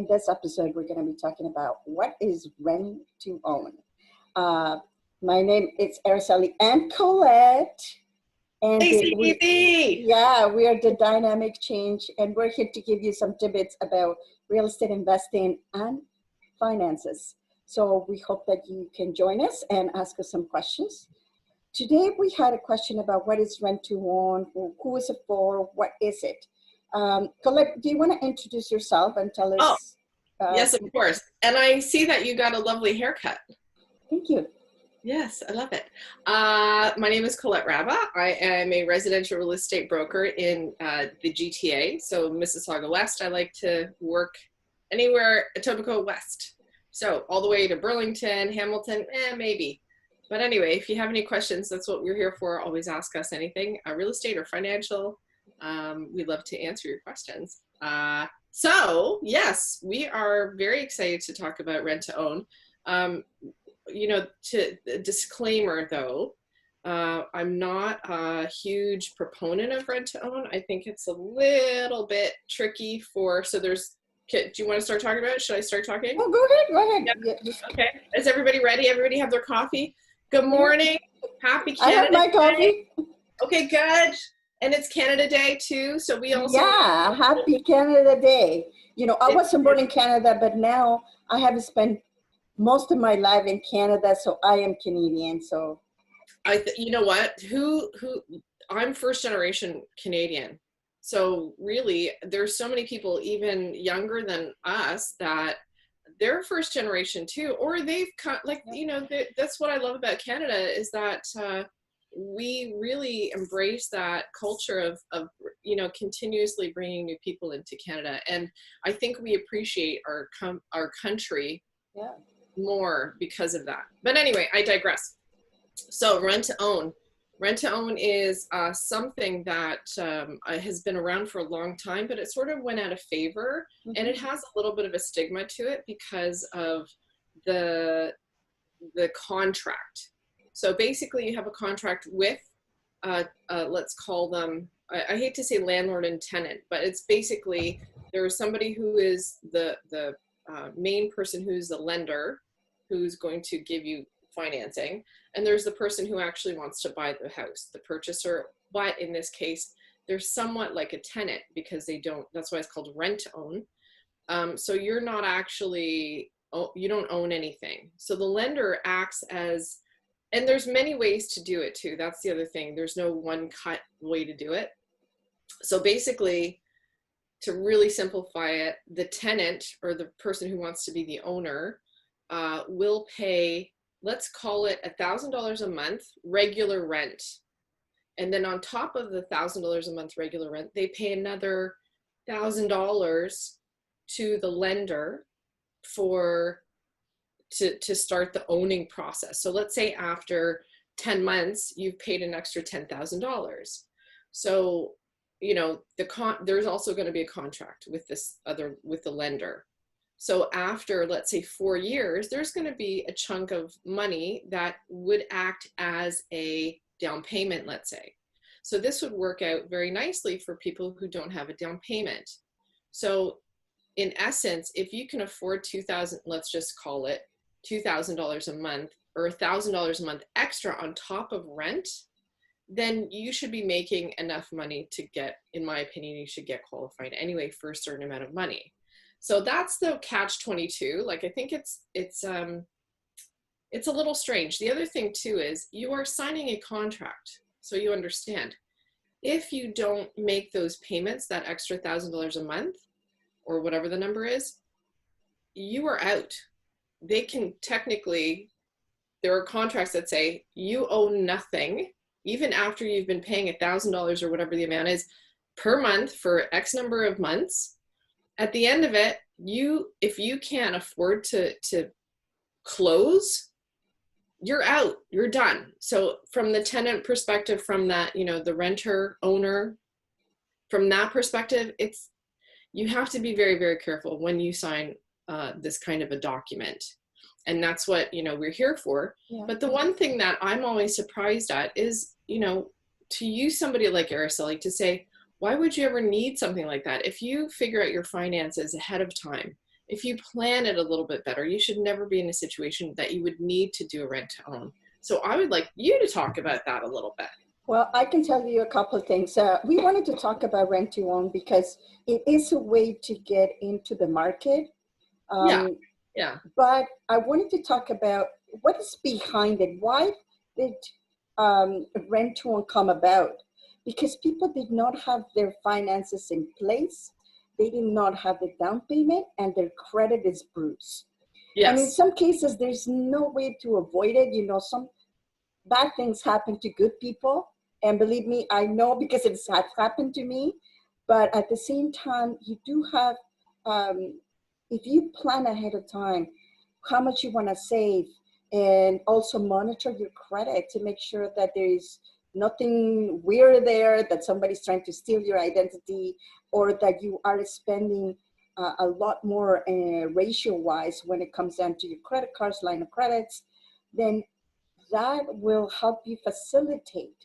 this episode, we're going to be talking about what is rent to own. My name is Araceli and Colette. And we are the dynamic change, and we're here to give you some tidbits about real estate investing and finances. So we hope that you can join us and ask us some questions. Today we had a question about what is rent to own, who is it for, what is it? Colette, do you want to introduce yourself and tell us? Yes, of course. And I see that you got a lovely haircut. Thank you. Yes, I love it. My name is Colette Rabba. I am a residential real estate broker in the GTA, so Mississauga West. I like to work anywhere Etobicoke West. So all the way to Burlington, Hamilton, maybe. But anyway, if you have any questions, that's what we're here for. Always ask us anything, real estate or financial. We'd love to answer your questions. So yes, we are very excited to talk about rent to own. You know, disclaimer though, I'm not a huge proponent of rent to own. I think it's a little bit tricky do you want to start talking about it? Should I start talking? Oh, go ahead. Yep. Yeah. Okay. Is everybody ready? Everybody have their coffee? Good morning. Happy Canada I have my coffee. Day. Okay, good. And it's Canada Day too. So we also. Yeah, happy Canada Day. You know, I wasn't born in Canada, but now I have spent most of my life in Canada, so I am Canadian. So. You know what? I'm first generation Canadian. So really, there's so many people even younger than us that they're first generation too, or they've that's what I love about Canada is that we really embrace that culture of continuously bringing new people into Canada, and I think we appreciate our country more because of that. But anyway, I digress. So rent to own. Rent to own is something that has been around for a long time, but it sort of went out of favor, and it has a little bit of a stigma to it because of the contract. So basically, you have a contract with, let's call them, I hate to say landlord and tenant, but it's basically there's somebody who is the main person who's the lender, who's going to give you financing, and there's the person who actually wants to buy the house, the purchaser. But in this case, they're somewhat like a tenant because that's why it's called rent to own. So you're not actually, you don't own anything. So the lender acts as, and there's many ways to do it too. That's the other thing. There's no one cut way to do it. So basically, to really simplify it, the tenant or the person who wants to be the owner will pay, let's call it $1,000 a month regular rent. And then on top of the $1,000 a month regular rent, they pay another $1,000 to the lender to start the owning process. So let's say after 10 months, you've paid an extra $10,000. So, there's also going to be a contract with the lender. So after, let's say 4 years, there's going to be a chunk of money that would act as a down payment, let's say. So this would work out very nicely for people who don't have a down payment. So in essence, if you can afford let's just call it $2,000 a month or $1,000 a month extra on top of rent, then you should be making enough money to get, in my opinion, you should get qualified anyway for a certain amount of money. So that's the catch-22. Like, I think it's a little strange. The other thing too is you are signing a contract. So you understand, if you don't make those payments, that extra $1,000 a month or whatever the number is, you are out. They can technically, there are contracts that say you owe nothing, even after you've been paying $1,000 or whatever the amount is per month for X number of months. At the end of it, if you can't afford to close, you're out, you're done. So from the tenant perspective, from that, the renter owner, from that perspective, you have to be very, very careful when you sign this kind of a document. And that's what, we're here for. Yeah. But the one thing that I'm always surprised at is, to use somebody like Araceli to say, why would you ever need something like that? If you figure out your finances ahead of time, if you plan it a little bit better, you should never be in a situation that you would need to do a rent to own. So I would like you to talk about that a little bit. Well, I can tell you a couple of things. We wanted to talk about rent to own because it is a way to get into the market. Yeah. But I wanted to talk about what is behind it. Why did rent to own come about? Because people did not have their finances in place. They did not have the down payment and their credit is bruised. Yes. And in some cases, there's no way to avoid it. You know, some bad things happen to good people. And believe me, I know because it's happened to me. But at the same time, you do have, if you plan ahead of time, how much you want to save, and also monitor your credit to make sure that there is nothing weird there, that somebody's trying to steal your identity, or that you are spending a lot more ratio-wise when it comes down to your credit cards, line of credits, then that will help you facilitate.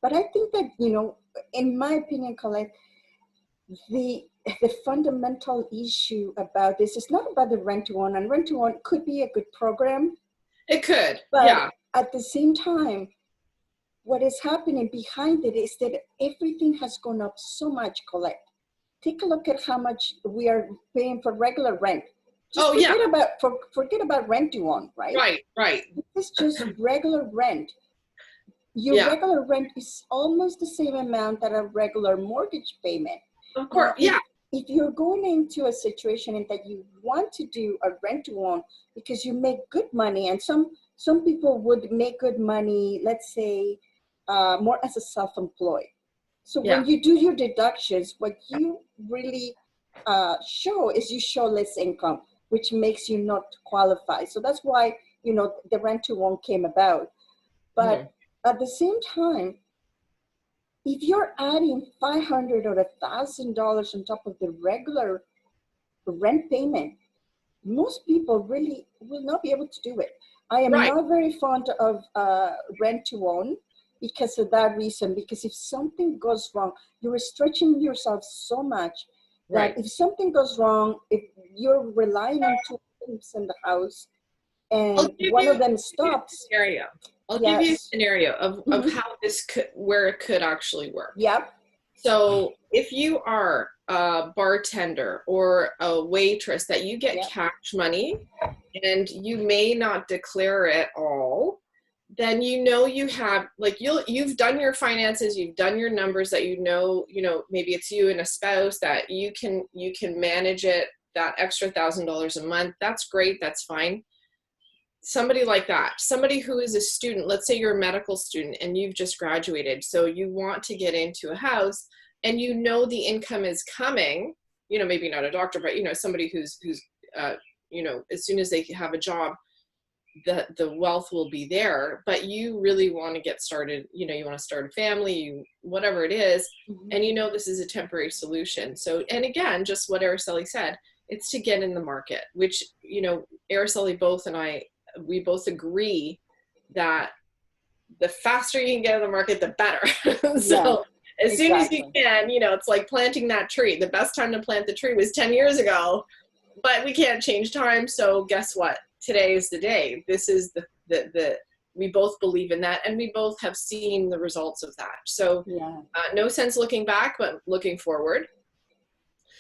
But I think that, you know, in my opinion, Colette, the fundamental issue about this is not about the rent to own, and rent to own could be a good program. It could, but yeah. At the same time, what is happening behind it is that everything has gone up so much, Colette. Take a look at how much we are paying for regular rent. Just forget about rent to own, right? Right. It's just regular rent. Your regular rent is almost the same amount that a regular mortgage payment. Of course, now, if you're going into a situation in that you want to do a rent to own because you make good money, and some people would make good money, let's say, more as a self-employed. So when you do your deductions, what you really show is you show less income, which makes you not qualify. So that's why, you know, the rent to own came about. But at the same time, if you're adding $500 or $1,000 on top of the regular rent payment, most people really will not be able to do it. I am not very fond of rent to own because of that reason, because if something goes wrong, you're stretching yourself so much that if something goes wrong, if you're relying on two things in the house and one of them stops. I'll give you a scenario of how this could, where it could actually work. Yep. So if you are a bartender or a waitress that you get cash money and you may not declare it all, then you know you have, like, you've done your finances, you've done your numbers, that you know, maybe it's you and a spouse that you can manage it, that extra $1,000 a month. That's great, that's fine. Somebody like that, somebody who is a student, let's say you're a medical student and you've just graduated, so you want to get into a house and you know the income is coming, maybe not a doctor, but somebody who's as soon as they have a job, the wealth will be there, but you really want to get started, you want to start a family, whatever it is, and this is a temporary solution. So, and again, just what Araceli said, it's to get in the market, which, Araceli we both agree that the faster you can get in the market, the better. So as soon as you can, it's like planting that tree. The best time to plant the tree was 10 years ago, but we can't change time. So guess what? Today is the day. This is we both believe in that, and we both have seen the results of that. So no sense looking back, but looking forward.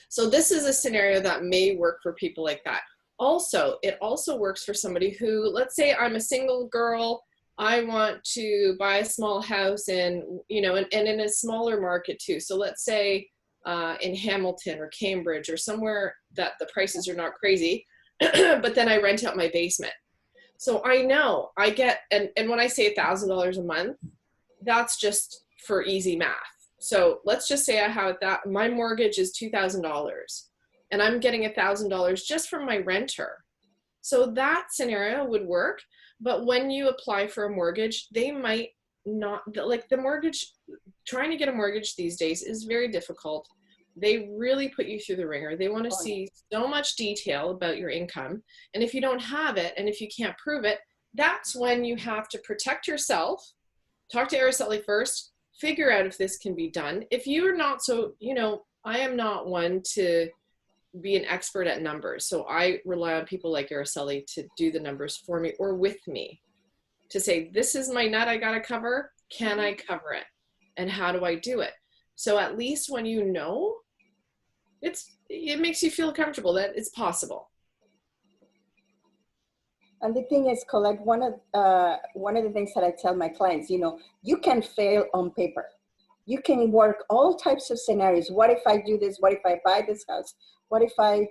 So this is a scenario that may work for people like that. Also, it also works for somebody who, let's say I'm a single girl, I want to buy a small house and in a smaller market too. So let's say in Hamilton or Cambridge or somewhere that the prices are not crazy, but then I rent out my basement. So I know I get, and when I say $1,000 a month, that's just for easy math. So let's just say I have that, my mortgage is $2,000. And I'm getting $1,000 just from my renter. So that scenario would work. But when you apply for a mortgage, they might not, like the mortgage, trying to get a mortgage these days is very difficult. They really put you through the ringer. They want to see so much detail about your income. And if you don't have it, and if you can't prove it, that's when you have to protect yourself. Talk to Araceli first, figure out if this can be done. If you're not so, I am not one to be an expert at numbers. So I rely on people like Araceli to do the numbers for me or with me to say, this is my nut I got to cover. Can I cover it? And how do I do it? So at least when you know, it makes you feel comfortable that it's possible. And the thing is, Colette, one of the things that I tell my clients, you can fail on paper. You can work all types of scenarios. What if I do this? What if I buy this house? What if I,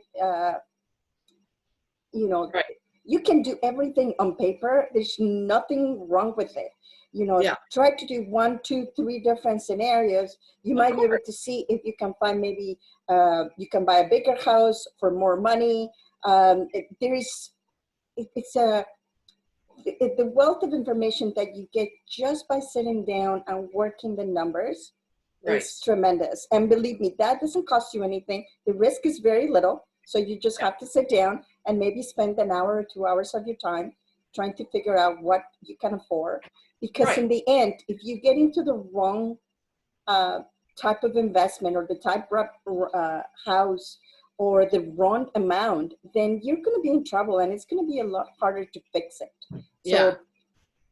Right. You can do everything on paper. There's nothing wrong with it. Try to do 1, 2, 3 different scenarios. You might be able to see if you can find maybe you can buy a bigger house for more money. The wealth of information that you get just by sitting down and working the numbers is tremendous. And believe me, that doesn't cost you anything. The risk is very little. So you just have to sit down and maybe spend an hour or 2 hours of your time trying to figure out what you can afford. Because in the end, if you get into the wrong type of investment or the type of house or the wrong amount, then you're going to be in trouble and it's going to be a lot harder to fix it. So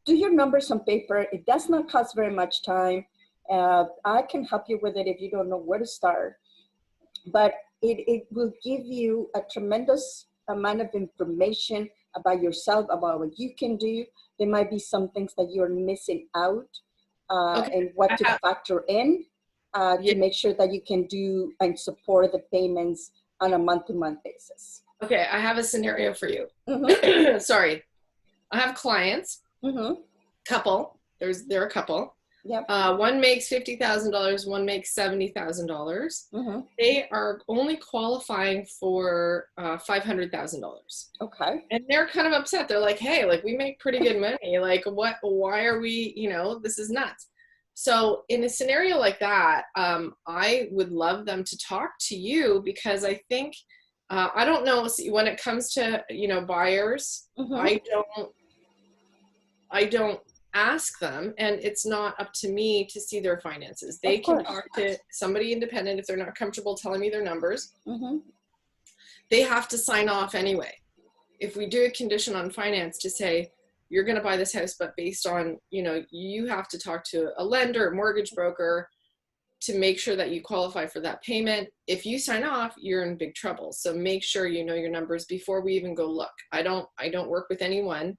do your numbers on paper. It does not cost very much time. I can help you with it if you don't know where to start. But it will give you a tremendous amount of information about yourself, about what you can do. There might be some things that you're missing out and what to factor in to make sure that you can do and support the payments on a month-to-month basis. Okay, I have a scenario for you. Sorry. I have clients, couple, they're a couple. Yep. One makes $50,000, one makes $70,000. They are only qualifying for $500,000. Okay. And they're kind of upset. They're like, hey, like we make pretty good money. Like why are we, this is nuts. So in a scenario like that, I would love them to talk to you because I think, I don't know, when it comes to, buyers, I don't ask them, and it's not up to me to see their finances. They can talk to somebody independent if they're not comfortable telling me their numbers. They have to sign off anyway. If we do a condition on finance to say, you're going to buy this house, but based on, you have to talk to a lender, a mortgage broker to make sure that you qualify for that payment. If you sign off, you're in big trouble. So make sure you know your numbers before we even go look. I don't work with anyone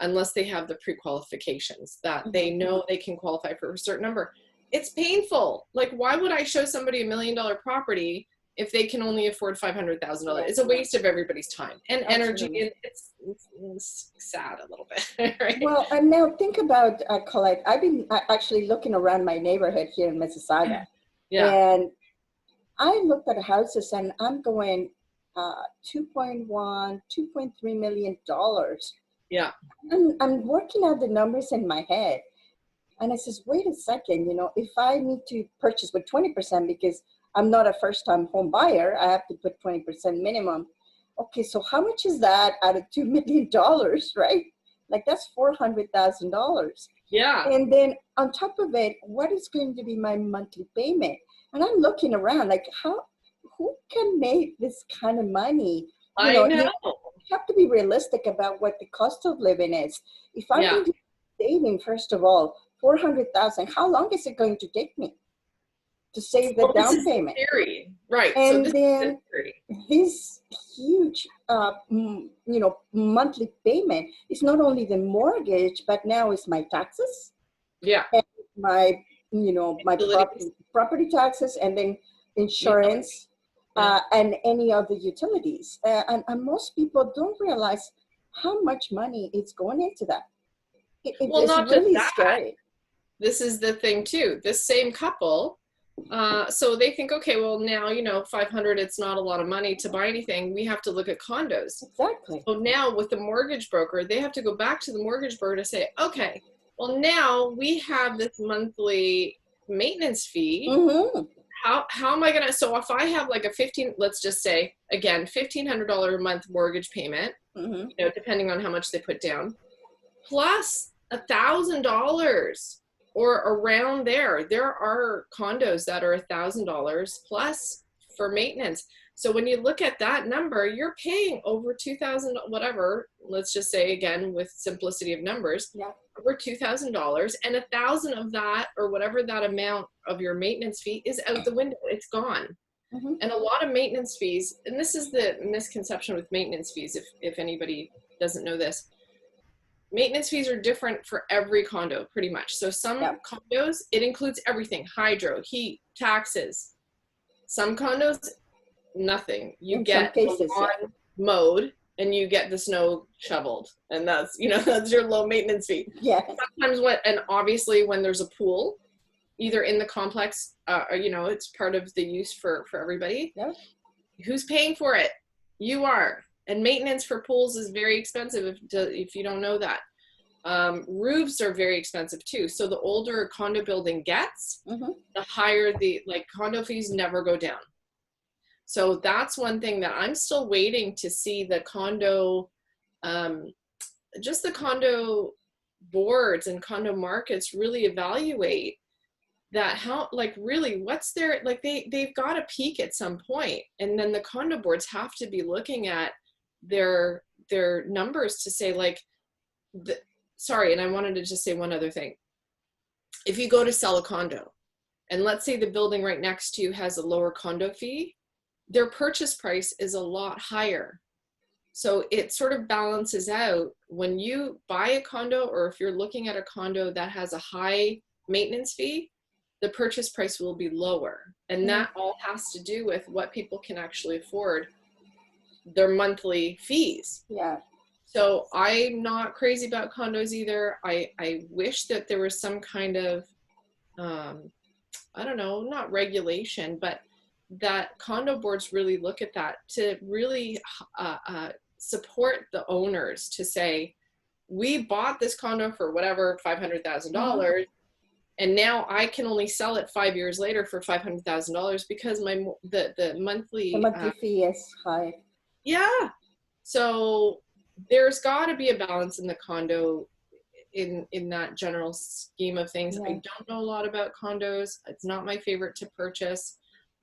unless they have the pre-qualifications that they know they can qualify for a certain number. It's painful. Like, why would I show somebody $1 million property if they can only afford $500,000? It's a waste of everybody's time and energy. And it's sad a little bit, right? Well, and now think about, Colette, I've been actually looking around my neighborhood here in Mississauga. And I looked at houses and I'm going $2.1, $2.3 million. Yeah. I'm working out the numbers in my head. And I says, wait a second, if I need to purchase with 20% because I'm not a first-time home buyer, I have to put 20% minimum. Okay, so how much is that out of $2 million, right? Like that's $400,000. Yeah. And then on top of it, what is going to be my monthly payment? And I'm looking around like, who can make this kind of money? I know. You have to be realistic about what the cost of living is. If I'm going to be saving, first of all, $400,000, how long is it going to take me to save the down payment? Theory. Right. And so then this huge, monthly payment is not only the mortgage, but now it's my taxes. Yeah. And my, my property taxes, and then insurance. And any other utilities. And most people don't realize how much money is going into that. It's really scary. This is the thing too. This same couple, so they think, okay, well now, 500, it's not a lot of money to buy anything. We have to look at condos. Exactly. So now with the mortgage broker, they have to go back to the mortgage broker to say, okay, well now we have this monthly maintenance fee. How am I going to, so if I have like let's just say, again, $1,500 a month mortgage payment, depending on how much they put down, plus $1,000 or around there. There are condos that are $1,000 plus for maintenance. So when you look at that number, you're paying over 2,000, whatever, let's just say again, with simplicity of numbers, over $2,000, and 1,000 of that, or whatever that amount of your maintenance fee, is out the window. It's gone. And a lot of maintenance fees, and this is the misconception with maintenance fees, if anybody doesn't know this, maintenance fees are different for every condo, pretty much. So some condos, it includes everything: hydro, heat, taxes. Some condos, nothing. You get the lawn mowed and you get the snow shoveled, and that's, you know, that's your low maintenance fee. Sometimes and obviously when there's a pool, either in the complex, or, you know, it's part of the use for everybody. Who's paying for it? You are. And maintenance for pools is very expensive if you don't know that. Roofs are very expensive too. So the older a condo building gets, the higher the, like, condo fees never go down. So that's one thing that I'm still waiting to see the condo, just the condo boards and condo markets really evaluate that. How, like, really, what's their, like, they've got to peak at some point, and then the condo boards have to be looking at their numbers to say, like, sorry, and I wanted to just say one other thing. If you go to sell a condo, and let's say the building right next to you has a lower condo fee, their purchase price is a lot higher. So it sort of balances out. When you buy a condo, or if you're looking at a condo that has a high maintenance fee, the purchase price will be lower. And that all has to do with what people can actually afford, their monthly fees. So I'm not crazy about condos either. I wish that there was some kind of, I don't know, not regulation, but that condo boards really look at that to really support the owners to say, we bought this condo for whatever, $500,000, and now I can only sell it 5 years later for $500,000 because the monthly fee is high. So there's got to be a balance in the condo, in that general scheme of things. I don't know a lot about condos. It's not my favorite to purchase.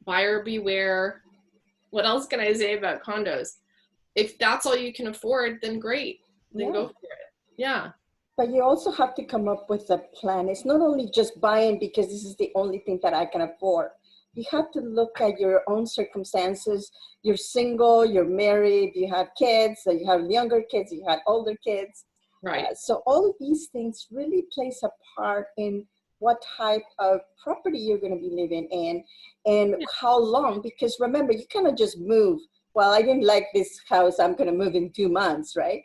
Buyer beware. What else can I say about condos? If that's all you can afford, then great. Then go for it. But you also have to come up with a plan. It's not only just buying because this is the only thing that I can afford. You have to look at your own circumstances. You're single, you're married, you have kids, so you have younger kids, you have older kids. So all of these things really plays a part in what type of property you're going to be living in and how long. Because remember, you cannot just move. Well, I didn't like this house, I'm going to move in 2 months, right?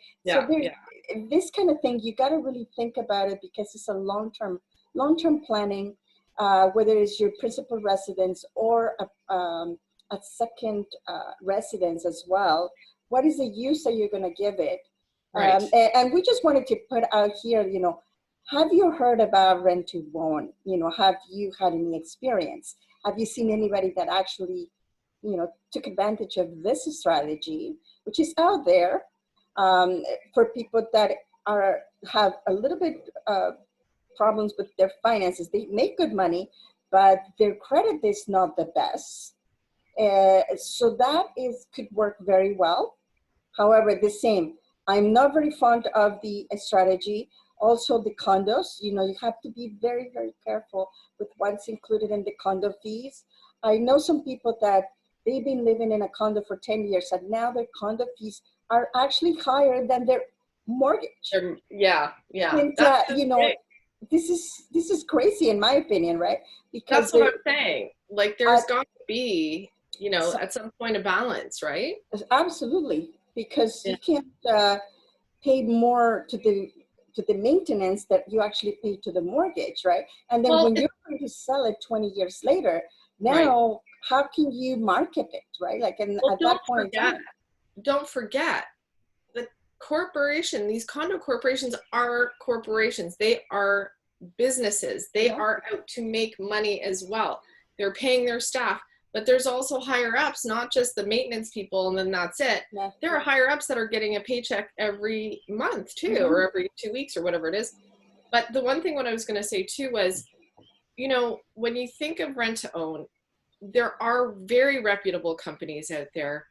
This kind of thing, you got to really think about it, because it's a long-term planning, whether it's your principal residence or a second residence as well. What is the use that you're going to give it? And we just wanted to put out here, you know, have you heard about rent to own? You know, have you had any experience? Have you seen anybody that actually, you know, took advantage of this strategy, which is out there for people that have a little bit problems with their finances? They make good money, but their credit is not the best. So that could work very well. However, the same, I'm not very fond of the strategy. Also, the condos, you know, you have to be very, very careful with what's included in the condo fees. I know some people that they've been living in a condo for 10 years and now their condo fees are actually higher than their mortgage. And, you know, great. This is crazy in my opinion, right? Because that's what I'm saying. Like, there's got to be, you know, at some point a balance, right? Absolutely, because you can't pay more to the maintenance that you actually pay to the mortgage, right? And then when you're going to sell it 20 years later, now how can you market it, right? Like, and at that point, don't forget the corporation. These condo corporations are corporations. They are businesses. They are out to make money as well. They're paying their staff. But there's also higher ups, not just the maintenance people, and then that's it. There are higher ups that are getting a paycheck every month too, or every 2 weeks or whatever it is. But the one thing what I was going to say too was, you know, when you think of rent to own, there are very reputable companies out there.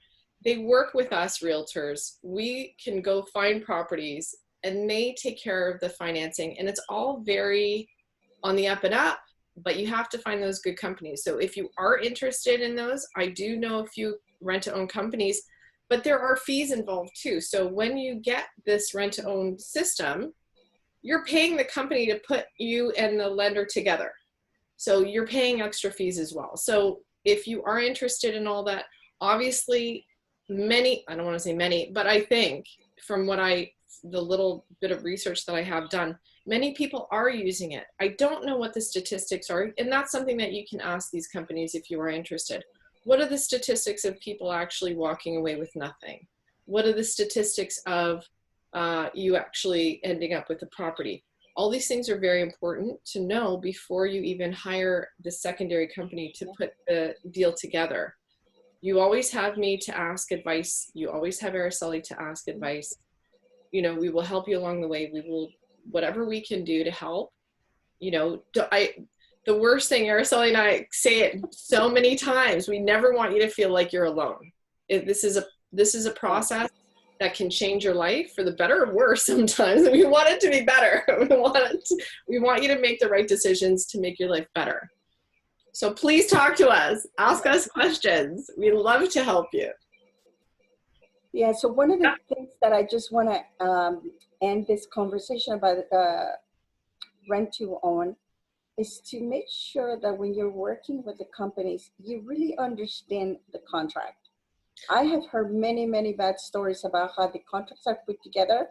They work with us realtors. We can go find properties and they take care of the financing, and it's all very on the up and up, but you have to find those good companies. So if you are interested in those, I do know a few rent-to-own companies, but there are fees involved too. So when you get this rent-to-own system, you're paying the company to put you and the lender together. So you're paying extra fees as well. So if you are interested in all that, obviously many, I don't want to say many, but I think from what the little bit of research that I have done, many people are using it. I don't know what the statistics are, and that's something that you can ask these companies if you are interested. What are the statistics of people actually walking away with nothing? What are the statistics of you actually ending up with a property? All these things are very important to know before you even hire the secondary company to put the deal together. You always have me to ask advice. You always have Araceli to ask advice. You know, we will help you along the way. We will, whatever we can do to help. You know, the worst thing, Araceli and I say it so many times, we never want you to feel like you're alone. This is a process that can change your life for the better or worse sometimes. We want it to be better. We want you to make the right decisions to make your life better. So please talk to us. Ask us questions. We love to help you. Yeah, so one of the things that I just want to end this conversation about rent to own is to make sure that when you're working with the companies, you really understand the contract. I have heard many, many bad stories about how the contracts are put together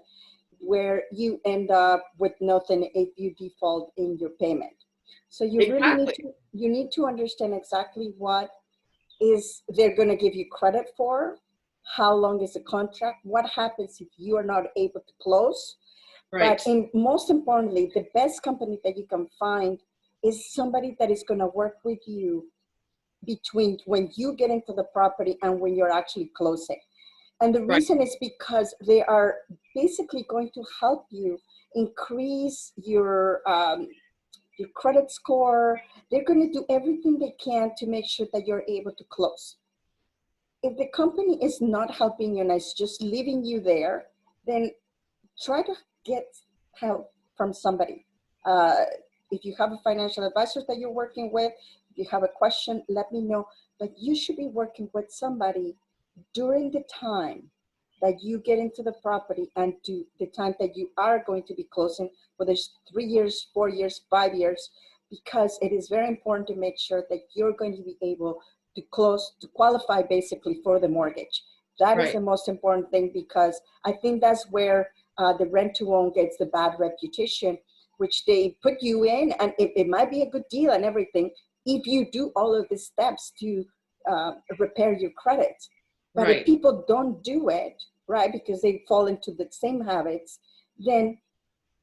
where you end up with nothing if you default in your payment. So you really need to understand exactly what is they're going to give you credit for, how long is the contract, what happens if you are not able to close. Right. But most importantly, the best company that you can find is somebody that is going to work with you between when you get into the property and when you're actually closing. And the reason is because they are basically going to help you increase your credit score. They're going to do everything they can to make sure that you're able to close. If the company is not helping you and it's just leaving you there, then try to get help from somebody. If you have a financial advisor that you're working with, if you have a question, let me know. But you should be working with somebody during the time that you get into the property and to the time that you are going to be closing, whether it's 3 years, 4 years, 5 years, because it is very important to make sure that you're going to be able to close, to qualify basically for the mortgage. That is the most important thing, because I think that's where the rent to own gets the bad reputation, which they put you in, and it might be a good deal and everything if you do all of the steps to repair your credit. But if people don't do it, right, because they fall into the same habits, then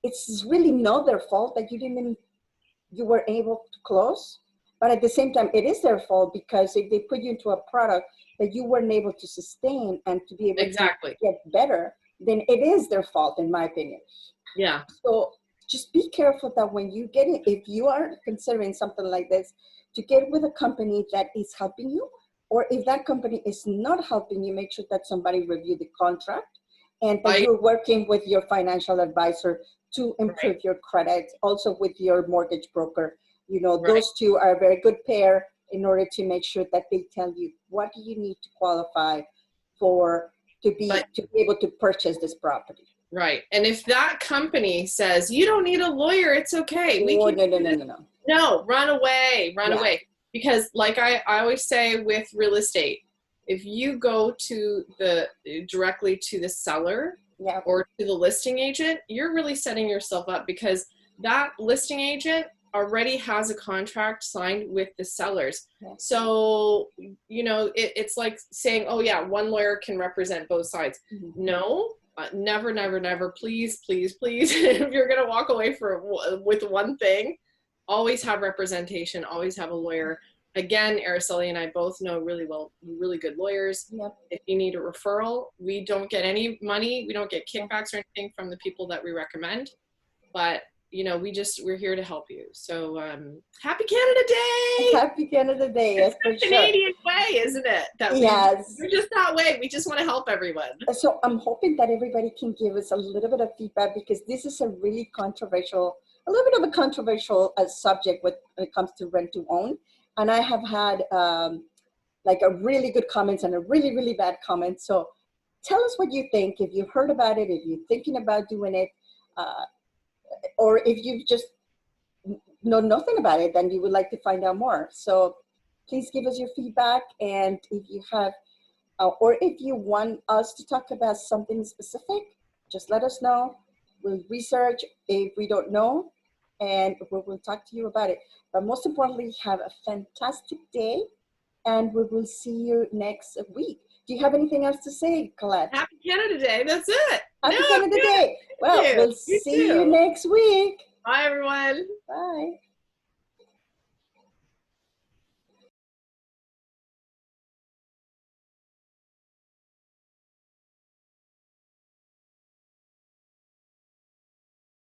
it's really not their fault that you were able to close. But at the same time, it is their fault, because if they put you into a product that you weren't able to sustain and to be able to get better, then it is their fault, in my opinion. Yeah. So just be careful that when you get it, if you are considering something like this, to get with a company that is helping you, or if that company is not helping you, make sure that somebody review the contract and that you're working with your financial advisor to improve your credit, also with your mortgage broker. You know, those two are a very good pair in order to make sure that they tell you what do you need to qualify for to be able to purchase this property. Right. And if that company says, you don't need a lawyer, it's okay. No, run away, run away. Because like I always say with real estate, if you go to directly to the seller or to the listing agent, you're really setting yourself up, because that listing agent already has a contract signed with the sellers. So, you know, it's like saying, oh yeah, one lawyer can represent both sides. No, never, never, never. Please, please, please. If you're going to walk away with one thing, always have representation, always have a lawyer. Again, Araceli and I both know really good lawyers. If you need a referral, we don't get any money. We don't get kickbacks or anything from the people that we recommend. But you know, we're here to help you. So happy Canada Day! Happy Canada Day, yes, for sure. Canadian way, isn't it? That yes. We're just that way. We just want to help everyone. So I'm hoping that everybody can give us a little bit of feedback, because this is a really controversial, a little bit of a controversial subject when it comes to rent to own. And I have had like a really good comments and a really, really bad comment. So tell us what you think, if you've heard about it, if you're thinking about doing it, or if you've just know nothing about it and you would like to find out more. So please give us your feedback. And if you have, or if you want us to talk about something specific, just let us know. We'll research if we don't know, and we'll talk to you about it. But most importantly, have a fantastic day, and we will see you next week. Do you have anything else to say, Colette? Happy Canada Day. That's it. Happy Canada Day. Well, we'll see you next week. Bye, everyone. Bye.